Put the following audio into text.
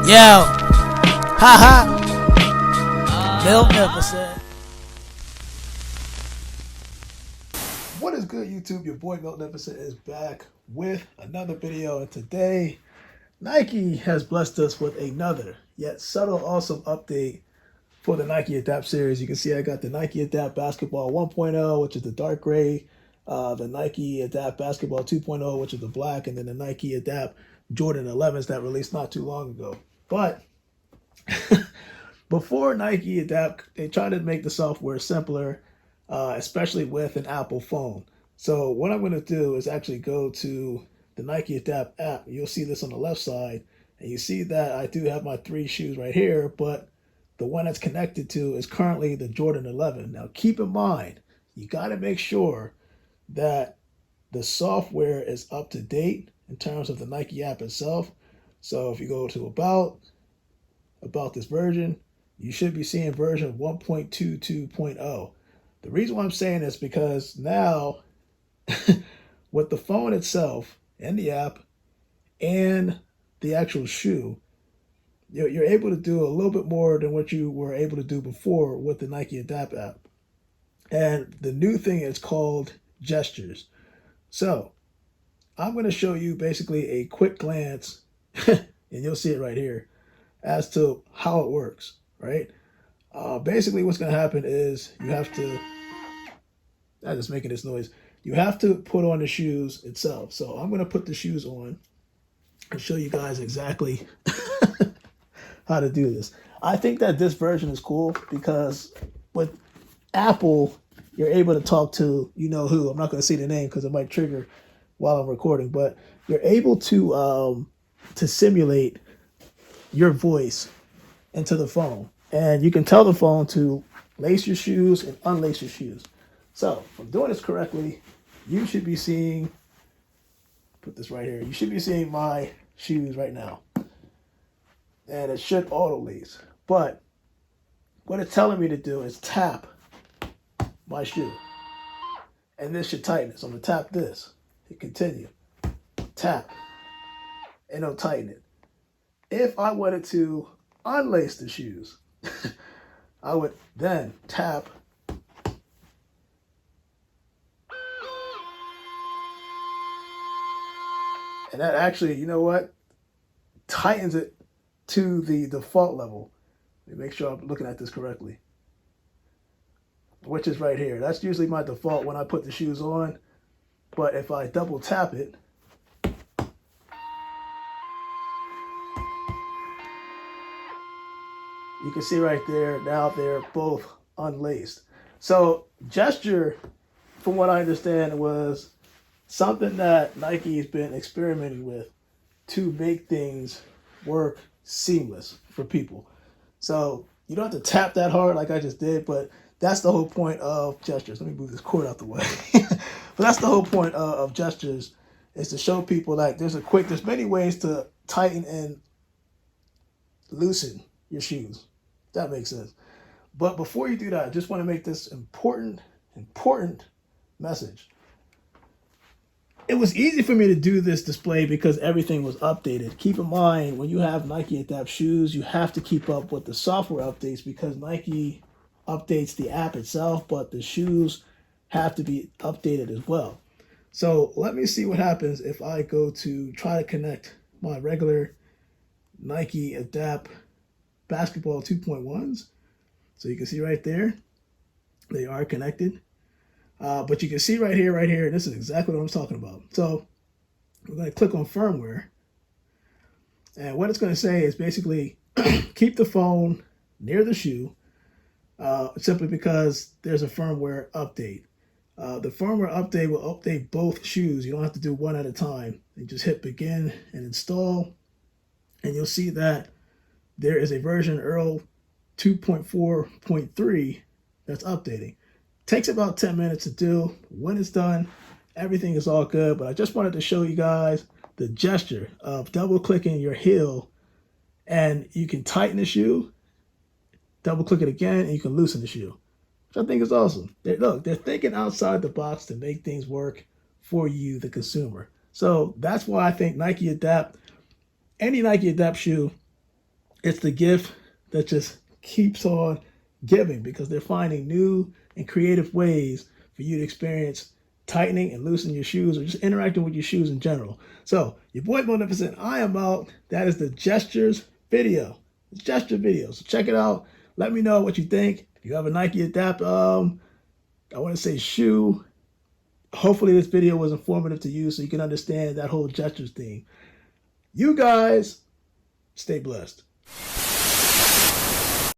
Yo, ha never said. What is good, YouTube? Your boy Milton Episode is back with another video, and today Nike has blessed us with another yet subtle, awesome update for the Nike Adapt series. You can see I got the Nike Adapt Basketball 1.0, which is the dark gray, the Nike Adapt Basketball 2.0, which is the black, and then the Nike Adapt Jordan 11s that released not too long ago. But before Nike Adapt, they tried to make the software simpler, especially with an Apple phone. So what I'm going to do is actually go to the Nike Adapt app. You'll see this on the left side, and you see that I do have my 3 shoes right here, but the one that's connected to is currently the Jordan 11. Now keep in mind, you got to make sure that the software is up to date in terms of the Nike app itself. So if you go to about this version, you should be seeing version 1.22.0. The reason why I'm saying this is because now with the phone itself and the app and the actual shoe, you're able to do a little bit more than what you were able to do before with the Nike Adapt app. And the new thing is called gestures. So I'm going to show you basically a quick glance, and you'll see it right here, as to how it works, right? Basically what's going to happen is you have to, I'm just making this noise, you have to put on the shoes itself. So I'm going to put the shoes on and show you guys exactly how to do this. I think that this version is cool because with Apple, you're able to talk to you know who. I'm not going to say the name because it might trigger while I'm recording, but you're able to simulate your voice into the phone, and you can tell the phone to lace your shoes and unlace your shoes. So if I'm doing this correctly, you should be seeing, put this right here, you should be seeing my shoes right now, and it should auto lace. But what it's telling me to do is tap my shoe, and this should tighten it. So I'm gonna tap this, hit continue, tap, and it'll tighten it. If I wanted to unlace the shoes, I would then tap and that actually, you know what, tightens it to the default level. Let me make sure I'm looking at this correctly, which is right here. That's usually my default when I put the shoes on, but if I double tap it, you can see right there, now they're both unlaced. So gesture, from what I understand, was something that Nike's been experimenting with to make things work seamless for people. So you don't have to tap that hard like I just did, but that's the whole point of gestures. Let me move this cord out the way. But that's the whole point of gestures, is to show people like there's many ways to tighten and loosen your shoes. That makes sense. But before you do that, I just want to make this important message. It was easy for me to do this display because everything was updated. Keep in mind, when you have Nike Adapt shoes, you have to keep up with the software updates because Nike updates the app itself, but the shoes have to be updated as well. So let me see what happens if I go to try to connect my regular Nike Adapt Basketball 2.1s. So you can see right there, they are connected. But you can see right here, this is exactly what I'm talking about. So we're going to click on firmware. And what it's going to say is basically keep the phone near the shoe, simply because there's a firmware update. The firmware update will update both shoes. You don't have to do one at a time. You just hit begin and install, and you'll see that there is a version Earl 2.4.3 that's updating. Takes about 10 minutes to do. When it's done, everything is all good. But I just wanted to show you guys the gesture of double clicking your heel, and you can tighten the shoe, double click it again, and you can loosen the shoe, which I think is awesome. They're thinking outside the box to make things work for you, the consumer. So that's why I think Nike Adapt, any Nike Adapt shoe, It's the gift that just keeps on giving because they're finding new and creative ways for you to experience tightening and loosening your shoes or just interacting with your shoes in general. So, your boy Magnificent, I am out. That is the gestures video. It's gesture video. So check it out. Let me know what you think. If you have a Nike Adapt, I want to say shoe. Hopefully this video was informative to you so you can understand that whole gestures thing. You guys stay blessed.